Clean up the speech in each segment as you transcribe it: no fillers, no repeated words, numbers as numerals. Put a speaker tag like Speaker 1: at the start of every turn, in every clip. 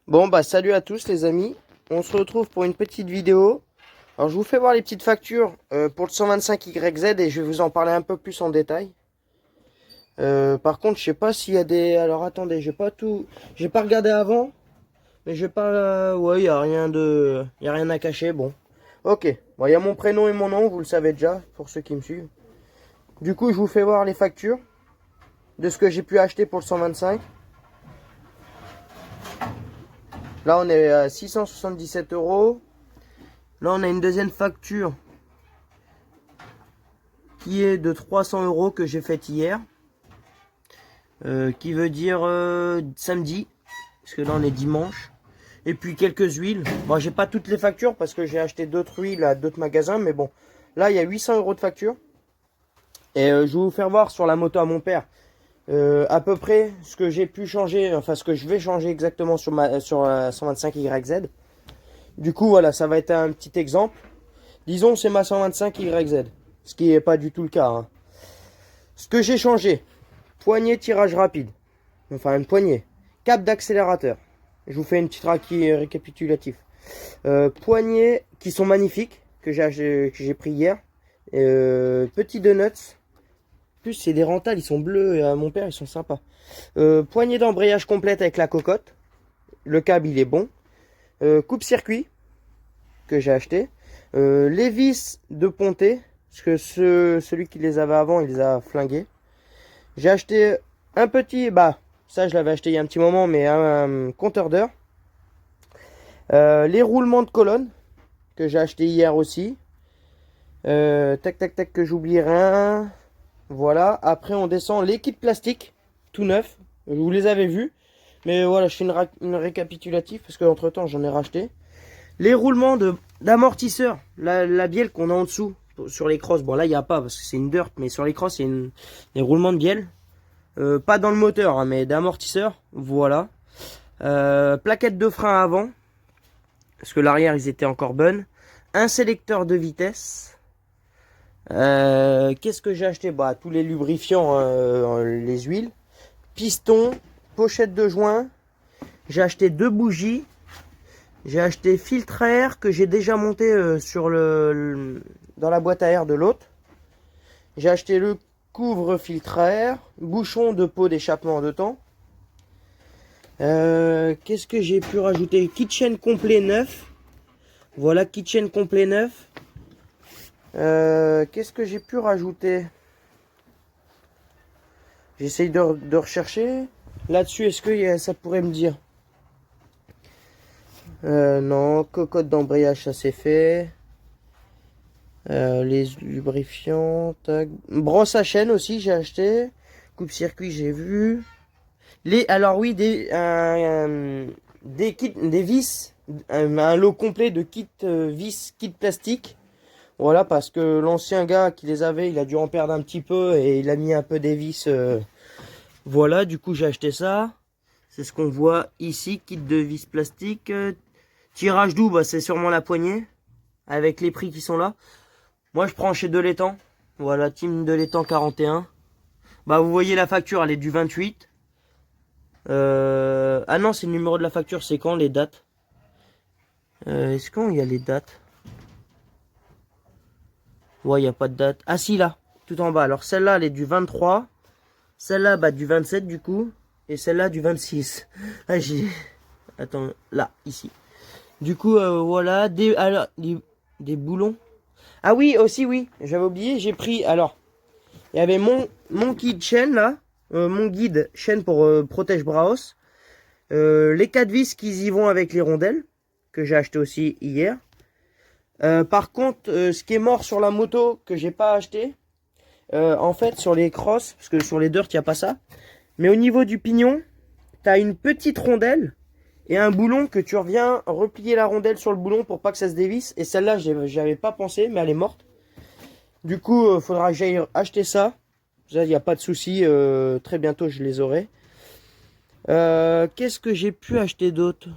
Speaker 1: Bon bah salut à tous les amis, on se retrouve pour une petite vidéo. Alors je vous fais voir les petites factures pour le 125YZ et je vais vous en parler un peu plus en détail. Par contre je sais pas s'il y a des... Alors attendez, j'ai pas regardé avant, mais je vais pas... Ouais, il y a rien de... Il y a rien à cacher, bon. Ok, bon, il y a mon prénom et mon nom, vous le savez déjà, pour ceux qui me suivent. Du coup je vous fais voir les factures de ce que j'ai pu acheter pour le 125. Là on est à 677 euros. Là, on a une deuxième facture qui est de 300 euros que j'ai faite hier. Qui veut dire samedi, parce que là on est dimanche. Et puis quelques huiles. Bon, j'ai pas toutes les factures parce que j'ai acheté d'autres huiles à d'autres magasins. Mais bon, là il y a 800 euros de facture. Et je vais vous faire voir sur la moto à mon père à peu près ce que j'ai pu changer. Enfin, ce que je vais changer exactement sur la 125YZ. Du coup, voilà, ça va être un petit exemple. Disons, c'est ma 125YZ. Ce qui n'est pas du tout le cas. Hein. Ce que j'ai changé. Poignée tirage rapide. Enfin, une poignée. Cap d'accélérateur. Je vous fais une petite récapitulatif. Poignées qui sont magnifiques. Que j'ai pris hier. Petits donuts. En plus, c'est des rentales. Ils sont bleus. Et à mon père, ils sont sympas. Poignée d'embrayage complète avec la cocotte. Le câble, il est bon. Coupe-circuit. Que j'ai acheté. Les vis de ponté. Parce que celui qui les avait avant, il les a flingués. J'ai acheté un petit, ça je l'avais acheté il y a un petit moment, mais un compteur d'heures. Les roulements de colonne, que j'ai acheté hier aussi. Tac, tac, tac, que j'oublie rien. Voilà, après on descend les kits plastiques, tout neuf. Je vous les avais vus. Mais voilà, je fais une récapitulative, parce que entre temps j'en ai racheté. Les roulements d'amortisseur, la bielle qu'on a en dessous, sur les crosses. Bon là il n'y a pas, parce que c'est une dirt, mais sur les crosses il y a des roulements de bielle. Pas dans le moteur, hein, mais d'amortisseur. Voilà. Plaquette de frein avant. Parce que l'arrière, ils étaient encore bonnes. Un sélecteur de vitesse. Qu'est-ce que j'ai acheté? Tous les lubrifiants, les huiles. Piston. Pochette de joint. J'ai acheté 2 bougies. J'ai acheté filtre à air que j'ai déjà monté dans la boîte à air de l'autre. J'ai acheté le couvre filtre à air, bouchon de pot d'échappement de temps. Qu'est-ce que j'ai pu rajouter? Kitchen complet neuf. Voilà, kitchen complet neuf. Qu'est-ce que j'ai pu rajouter? J'essaye de rechercher. Là-dessus, est-ce que ça pourrait me dire? Non, cocotte d'embrayage, ça c'est fait. Les lubrifiants, tac. Brosse à chaîne aussi, j'ai acheté. Coupe-circuit, j'ai vu. Alors oui, des kits, des vis, un lot complet de kits vis, kits plastique. Voilà, parce que l'ancien gars qui les avait, il a dû en perdre un petit peu et il a mis un peu des vis. Voilà, du coup j'ai acheté ça. C'est ce qu'on voit ici, kit de vis plastique. Tirage doux, c'est sûrement la poignée, avec les prix qui sont là. Moi je prends chez Delétan. Voilà, Team Delétan 41. Vous voyez la facture, elle est du 28. Ah non, c'est le numéro de la facture, c'est quand les dates? Est-ce qu'il y a les dates? Ouais, il n'y a pas de date. Ah si, là, tout en bas. Alors celle-là, elle est du 23. Celle-là, du 27 du coup. Et celle-là du 26. Ah, Attends, là, ici. Du coup, voilà, des boulons. Ah oui, aussi, oui, j'avais oublié, j'ai pris, alors, il y avait mon kit chaîne, là. Mon guide chaîne pour protège Braos. Les 4 vis qui y vont avec les rondelles, que j'ai acheté aussi hier. Par contre, ce qui est mort sur la moto, que j'ai pas acheté, en fait, sur les crosses, parce que sur les dirt, il n'y a pas ça. Mais au niveau du pignon, tu as une petite rondelle et un boulon que tu reviens replier la rondelle sur le boulon pour pas que ça se dévisse. Et celle-là, j'avais pas pensé, mais elle est morte. Du coup, faudra que j'aille acheter ça. Ça, il n'y a pas de souci. Très bientôt, je les aurai. Qu'est-ce que j'ai pu acheter d'autre?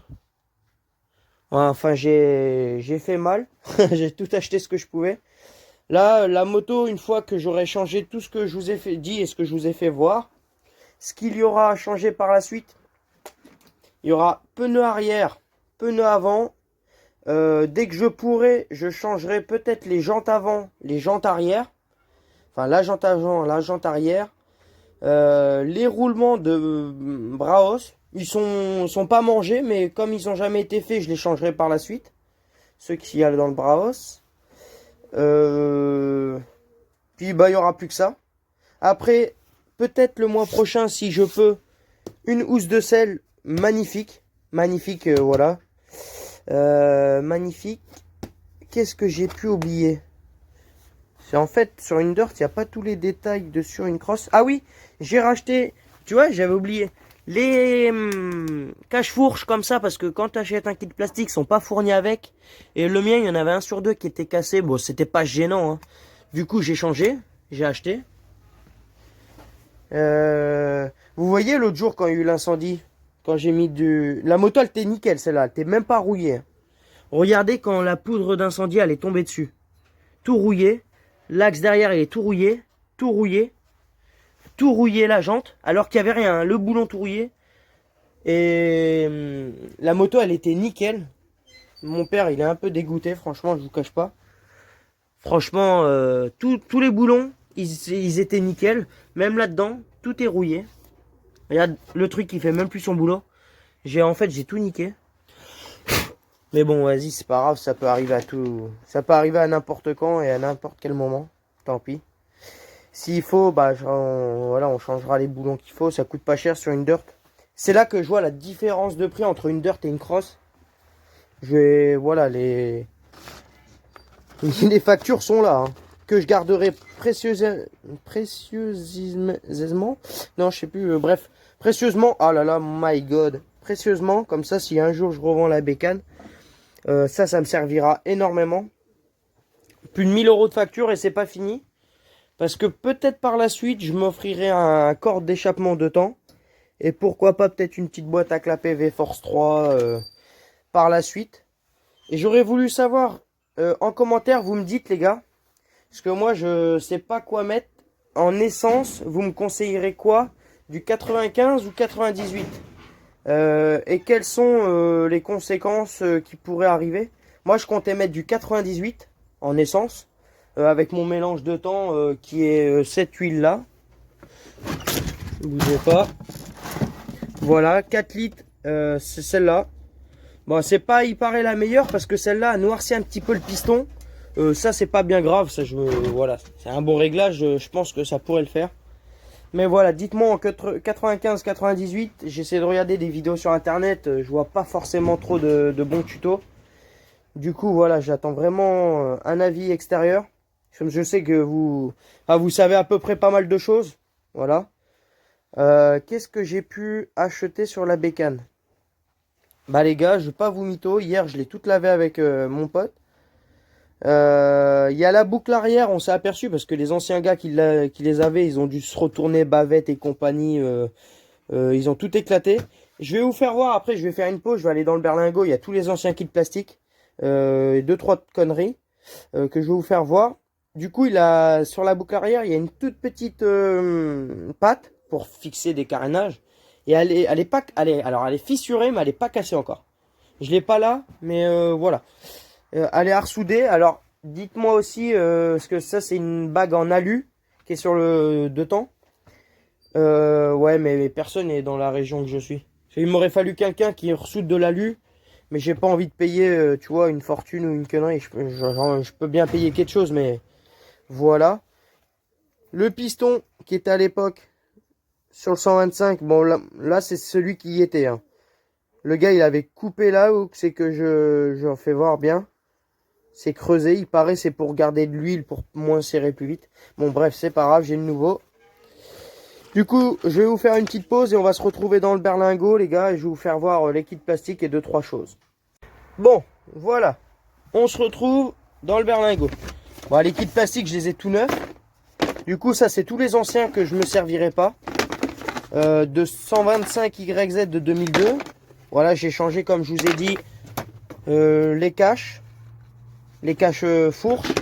Speaker 1: Enfin, j'ai fait mal. J'ai tout acheté ce que je pouvais. Là, la moto, une fois que j'aurai changé tout ce que je vous ai fait dit et ce que je vous ai fait voir, ce qu'il y aura à changer par la suite, Il y aura pneu arrière, pneu avant. Dès que je pourrai, je changerai peut-être les jantes avant, les jantes arrière. Enfin, la jante avant, la jante arrière. Les roulements de Braos, ils sont pas mangés, mais comme ils ont jamais été faits, je les changerai par la suite. Ceux qui y a dans le Braos. Puis bah il y aura plus que ça. Après, peut-être le mois prochain, si je peux, une housse de selle magnifique. Magnifique, voilà. Magnifique. Qu'est-ce que j'ai pu oublier? C'est en fait, sur une dirt, il n'y a pas tous les détails de sur une crosse. Ah oui, j'ai racheté, tu vois, j'avais oublié. Les cache-fourches comme ça, parce que quand tu achètes un kit plastique, ils sont pas fournis avec. Et le mien, il y en avait un sur deux qui était cassé. Bon, c'était pas gênant, hein. Du coup, j'ai changé, j'ai acheté. Vous voyez l'autre jour quand il y a eu l'incendie, quand j'ai mis du... La moto, elle était nickel, celle-là, elle était même pas rouillée. Regardez quand la poudre d'incendie, elle est tombée dessus. Tout rouillé. L'axe derrière, il est tout rouillé. Tout rouillé. Tout rouillé la jante, alors qu'il n'y avait rien. Le boulon tout rouillé. Et la moto, elle était nickel. Mon père, il est un peu dégoûté, franchement, je vous cache pas. Franchement, tous les boulons, ils étaient nickel. Même là-dedans, tout est rouillé. Regarde, le truc, il fait même plus son boulot. En fait, j'ai tout niqué. Mais bon, vas-y, c'est pas grave, ça peut arriver à tout. Ça peut arriver à n'importe quand et à n'importe quel moment. Tant pis. S'il faut, bah, voilà, on changera les boulons qu'il faut. Ça coûte pas cher sur une dirt. C'est là que je vois la différence de prix entre une dirt et une cross. Voilà, les factures sont là, hein, que je garderai précieusement. Non, je sais plus. Bref, précieusement. Ah là là, my God. Précieusement, comme ça, si un jour je revends la bécane, ça me servira énormément. Plus de 1000 € de facture et c'est pas fini. Parce que peut-être par la suite, je m'offrirai un corde d'échappement de temps. Et pourquoi pas peut-être une petite boîte à clapet V-Force 3 par la suite. Et j'aurais voulu savoir, en commentaire, vous me dites les gars. Parce que moi, je sais pas quoi mettre. En essence, vous me conseillerez quoi? Du 95 ou 98? Et quelles sont les conséquences qui pourraient arriver? Moi, je comptais mettre du 98 en essence. Avec mon mélange de temps qui est cette huile là. Ne bougez pas. Voilà, 4 litres, c'est celle-là. Bon, c'est pas, il paraît la meilleure parce que celle-là a noirci un petit peu le piston. Ça, c'est pas bien grave. Ça, voilà, c'est un bon réglage. Je pense que ça pourrait le faire. Mais voilà, dites-moi en 95-98. J'essaie de regarder des vidéos sur internet. Je vois pas forcément trop de bons tutos. Du coup, voilà, j'attends vraiment un avis extérieur. Je sais que vous savez à peu près pas mal de choses. Voilà. Qu'est-ce que j'ai pu acheter sur la bécane? Bah les gars, je vais pas vous mytho. Hier, je l'ai toute lavée avec mon pote. Il y a la boucle arrière, on s'est aperçu parce que les anciens gars qui les avaient, ils ont dû se retourner, bavette et compagnie. Ils ont tout éclaté. Je vais vous faire voir, après je vais faire une pause, je vais aller dans le berlingot. Il y a tous les anciens kits plastiques. 2-3 conneries que je vais vous faire voir. Du coup, sur la boucle arrière, il y a une toute petite patte pour fixer des carénages. Et elle est fissurée, mais elle est pas cassée encore. Je l'ai pas là, mais voilà. Elle est arsoudée. Alors, dites-moi aussi, parce que ça, c'est une bague en alu qui est sur le dedans. Ouais, mais personne n'est dans la région que je suis. Il m'aurait fallu quelqu'un qui ressoude de l'alu. Mais j'ai pas envie de payer, tu vois, une fortune ou une connerie. Je peux bien payer quelque chose, mais voilà. Le piston qui était à l'époque sur le 125, bon là c'est celui qui y était. Hein. Le gars il avait coupé là, ou c'est que je fais voir bien. C'est creusé, il paraît c'est pour garder de l'huile, pour moins serrer plus vite. Bon bref, c'est pas grave, j'ai le nouveau. Du coup, je vais vous faire une petite pause et on va se retrouver dans le berlingot, les gars. Et je vais vous faire voir les kits plastiques et 2-3 choses. Bon, voilà. On se retrouve dans le berlingot. Bon, les kits plastiques, je les ai tout neufs. Du coup, ça, c'est tous les anciens que je me servirai pas. De 125 YZ de 2002. Voilà, j'ai changé, comme je vous ai dit, les caches. Les caches fourches.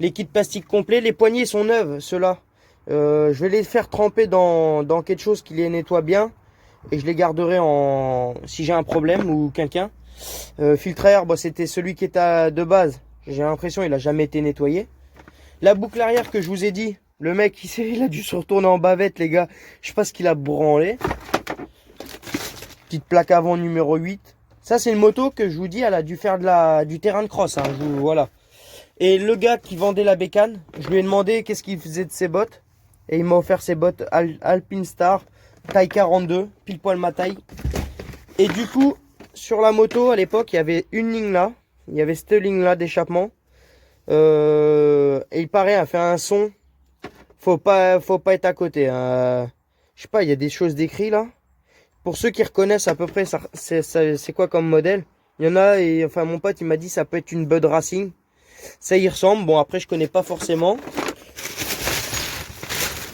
Speaker 1: Les kits plastiques complets. Les poignées sont neuves, ceux-là. Je vais les faire tremper dans quelque chose qui les nettoie bien. et je les garderai en si j'ai un problème ou quelqu'un. Filtre à air, bah, c'était celui qui était de base. J'ai l'impression il a jamais été nettoyé. La boucle arrière que je vous ai dit, le mec il a dû se retourner en bavette les gars. Je sais pas ce qu'il a branlé. Petite plaque avant numéro 8. Ça c'est une moto que je vous dis, elle a dû faire du terrain de cross. Hein, voilà. Et le gars qui vendait la bécane, je lui ai demandé qu'est-ce qu'il faisait de ses bottes. Et il m'a offert ses bottes Alpine Star, taille 42, pile poil ma taille. Et du coup, sur la moto, à l'époque, il y avait une ligne là. Il y avait cette ligne là d'échappement. Et il paraît, elle fait un son. Faut pas être à côté. Hein. Je sais pas, il y a des choses décrites là. Pour ceux qui reconnaissent à peu près, c'est quoi comme modèle. Il y en a, et enfin mon pote il m'a dit ça peut être une Bud Racing. Ça y ressemble. Bon, après, je connais pas forcément.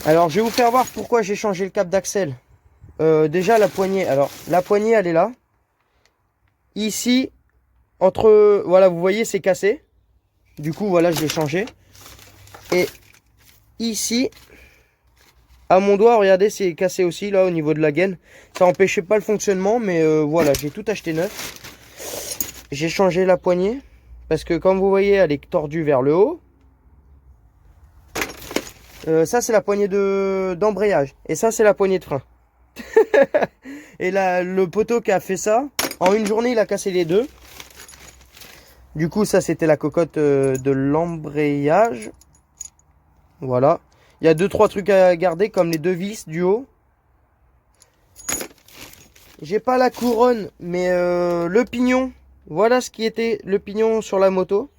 Speaker 1: Alors, je vais vous faire voir pourquoi j'ai changé le cap d'axel. Déjà, la poignée. Alors, la poignée, elle est là. Ici, voilà, vous voyez, c'est cassé. Du coup, voilà, je l'ai changé. Et ici, à mon doigt, regardez, c'est cassé aussi, là, au niveau de la gaine. Ça n'empêchait pas le fonctionnement, mais voilà, j'ai tout acheté neuf. J'ai changé la poignée. Parce que comme vous voyez, elle est tordue vers le haut. Ça, c'est la poignée d'embrayage. Et ça, c'est la poignée de frein. Et là, le poteau qui a fait ça, en une journée, il a cassé les deux. Du coup, ça, c'était la cocotte de l'embrayage. Voilà. Il y a 2-3 trucs à garder, comme les deux vis du haut. J'ai pas la couronne, mais le pignon. Voilà ce qui était le pignon sur la moto.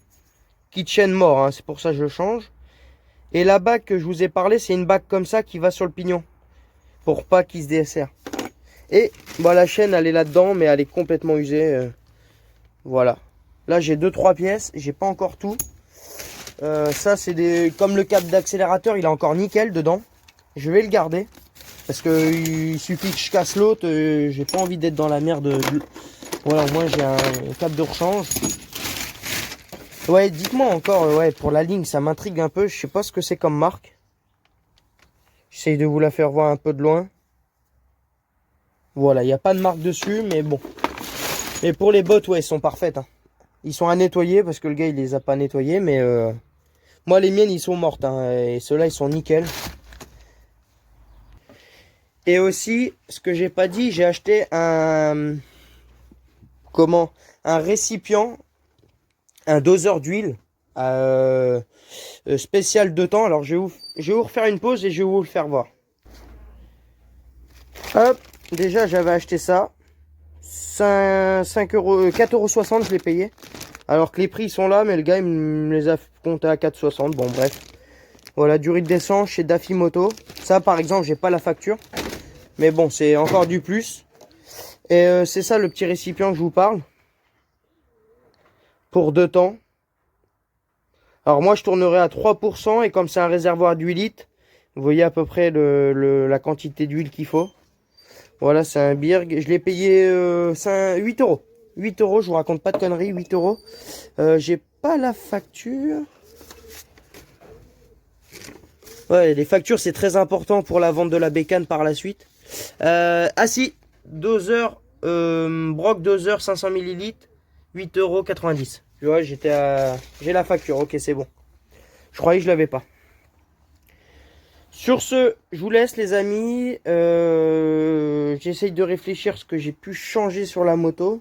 Speaker 1: Qui tienne mort, hein, c'est pour ça que je le change. Et la bague que je vous ai parlé, c'est une bague comme ça qui va sur le pignon. Pour pas qu'il se desserre. Et bah, la chaîne, elle est là-dedans, mais elle est complètement usée. Voilà. Là, j'ai 2-3 pièces. J'ai pas encore tout. Ça, c'est comme le câble d'accélérateur, il est encore nickel dedans. Je vais le garder. Parce que il suffit que je casse l'autre. J'ai pas envie d'être dans la merde. Voilà, au moins j'ai un câble de rechange. Ouais, dites-moi encore, ouais, pour la ligne, ça m'intrigue un peu. Je sais pas ce que c'est comme marque. J'essaye de vous la faire voir un peu de loin. Voilà, il n'y a pas de marque dessus, mais bon. Et pour les bottes, ouais, elles sont parfaites. Hein. Ils sont à nettoyer parce que le gars, il les a pas nettoyées, mais moi, les miennes, ils sont mortes. Hein, et ceux-là, ils sont nickel. Et aussi, ce que j'ai pas dit, j'ai acheté un récipient, un doseur d'huile spécial de temps. Alors, je vais vous refaire une pause et je vais vous le faire voir. Hop, déjà, j'avais acheté ça. 4,60 €, je l'ai payé. Alors que les prix sont là, mais le gars, il me les a comptés à 4,60 €. Bon, bref. Voilà, du riz d'essence chez Daffy Moto. Ça, par exemple, j'ai pas la facture. Mais bon, c'est encore du plus. Et c'est ça le petit récipient que je vous parle. Pour 2 temps. Alors moi, je tournerai à 3%. Et comme c'est un réservoir d'8 litres, vous voyez à peu près la quantité d'huile qu'il faut. Voilà, c'est un Birg. Je l'ai payé 8 €. 8 €, je vous raconte pas de conneries, 8 €. J'ai pas la facture. Ouais, les factures, c'est très important pour la vente de la bécane par la suite. Ah si, doseur, Brock doseur 500 ml, 8,90 €. Tu vois, j'ai la facture, ok, c'est bon. Je croyais que je l'avais pas. Sur ce, je vous laisse les amis. J'essaye de réfléchir ce que j'ai pu changer sur la moto.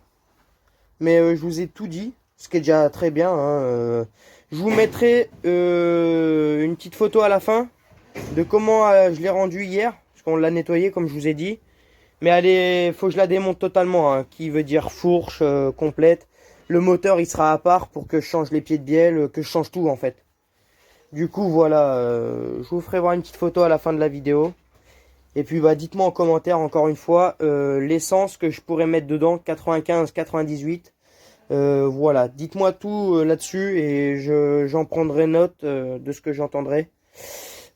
Speaker 1: Mais je vous ai tout dit, ce qui est déjà très bien. Hein. Je vous mettrai une petite photo à la fin de comment je l'ai rendu hier. Parce qu'on l'a nettoyé comme je vous ai dit. Mais allez, faut que je la démonte totalement. Hein, qui veut dire fourche complète. Le moteur il sera à part pour que je change les pieds de bielle, que je change tout en fait. Du coup voilà, je vous ferai voir une petite photo à la fin de la vidéo. Et puis bah dites-moi en commentaire encore une fois l'essence que je pourrais mettre dedans, 95, 98. Voilà, dites-moi tout là-dessus et j'en prendrai note de ce que j'entendrai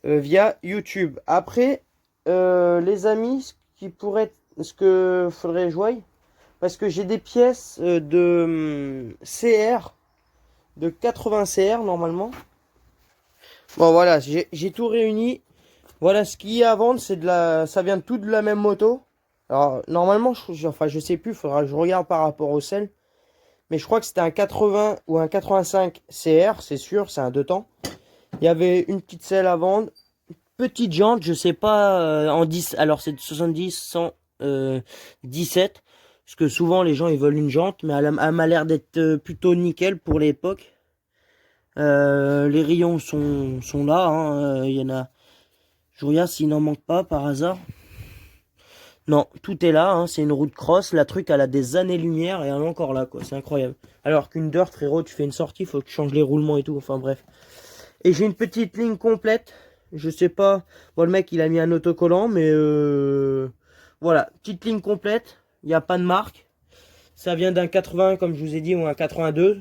Speaker 1: via YouTube. Après, les amis, ce que faudrait que je voie, parce que j'ai des pièces de CR, de 80 CR normalement. Bon voilà, j'ai tout réuni. Voilà, ce qu'il y a à vendre, ça vient tout de la même moto. Alors, normalement, enfin, je sais plus, il faudra que je regarde par rapport au sel. Mais je crois que c'était un 80 ou un 85 CR, c'est sûr, c'est un 2 temps. Il y avait une petite selle à vendre. Petite jante, je sais pas, en 10, alors c'est de 70, 100, 17. Parce que souvent les gens ils veulent une jante, mais elle m'a l'air d'être plutôt nickel pour l'époque. Les rayons sont là, hein, il y en a. Je regarde s'il n'en manque pas par hasard. Non, tout est là, hein, c'est une route cross, la truc elle a des années-lumière et elle est encore là, quoi, c'est incroyable. Alors qu'une dirt, frérot, tu fais une sortie, faut que tu changes les roulements et tout, enfin bref. Et j'ai une petite ligne complète, je sais pas, bon le mec il a mis un autocollant, mais voilà, petite ligne complète, il n'y a pas de marque. Ça vient d'un 80 comme je vous ai dit, ou un 82.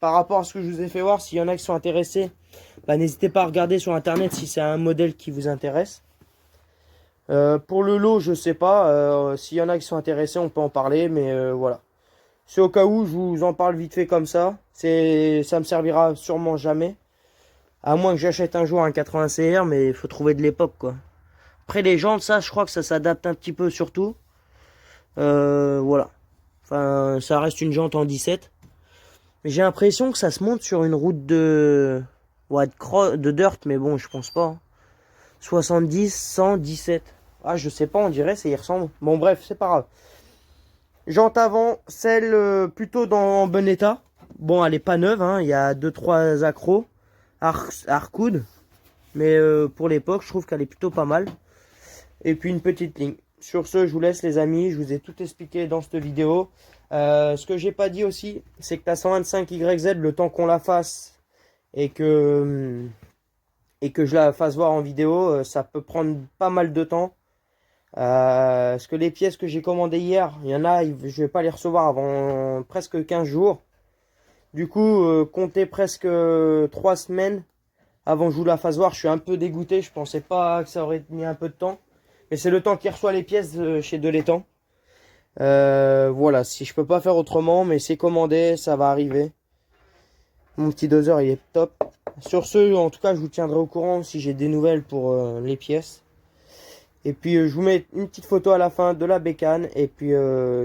Speaker 1: Par rapport à ce que je vous ai fait voir, s'il y en a qui sont intéressés, bah, n'hésitez pas à regarder sur internet si c'est un modèle qui vous intéresse. Pour le lot, je sais pas. S'il y en a qui sont intéressés, on peut en parler, mais voilà. C'est au cas où je vous en parle vite fait comme ça. Ça me servira sûrement jamais. À moins que j'achète un jour un 80 CR, mais il faut trouver de l'époque, quoi. Après les jantes, ça, je crois que ça s'adapte un petit peu surtout. Voilà. Enfin, ça reste une jante en 17. Mais j'ai l'impression que ça se monte sur une route de... Ouais, de dirt, mais bon, je pense pas, hein. 70, 100, 17. Ah, je sais pas, on dirait, ça y ressemble. Bon, bref, c'est pas grave. Jante avant, celle plutôt en bon état. Bon, elle est pas neuve, hein. Il y a 2-3 accros. Arcoude. Mais pour l'époque, je trouve qu'elle est plutôt pas mal. Et puis une petite ligne. Sur ce, je vous laisse les amis. Je vous ai tout expliqué dans cette vidéo. Ce que j'ai pas dit aussi, c'est que la 125 YZ, le temps qu'on la fasse et que je la fasse voir en vidéo, ça peut prendre pas mal de temps. Parce que les pièces que j'ai commandées hier, il y en a, je vais pas les recevoir avant presque 15 jours. Du coup, comptez presque 3 semaines avant que je vous la fasse voir. Je suis un peu dégoûté, je pensais pas que ça aurait mis un peu de temps. Mais c'est le temps qui reçoit les pièces chez Delétan. Voilà, si je peux pas faire autrement, mais c'est commandé, ça va arriver. Mon petit doseur il est top. Sur ce, en tout cas, je vous tiendrai au courant si j'ai des nouvelles pour les pièces. Et puis je vous mets une petite photo à la fin de la bécane et puis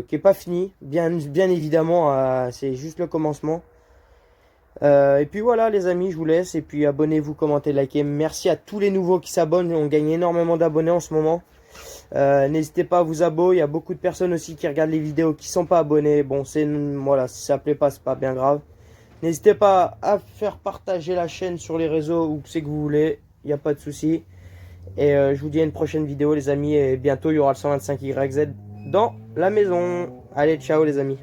Speaker 1: qui est pas finie, bien évidemment, c'est juste le commencement. Et puis voilà les amis, je vous laisse et puis abonnez-vous, commentez, likez. Merci à tous les nouveaux qui s'abonnent, on gagne énormément d'abonnés en ce moment. N'hésitez pas à vous abonner, il y a beaucoup de personnes aussi qui regardent les vidéos qui sont pas abonnés. Bon, voilà, si ça plaît pas, c'est pas bien grave. N'hésitez pas à faire partager la chaîne sur les réseaux où c'est que vous voulez, il n'y a pas de souci. Et je vous dis à une prochaine vidéo les amis, et bientôt il y aura le 125 YZ dans la maison. Allez, ciao les amis.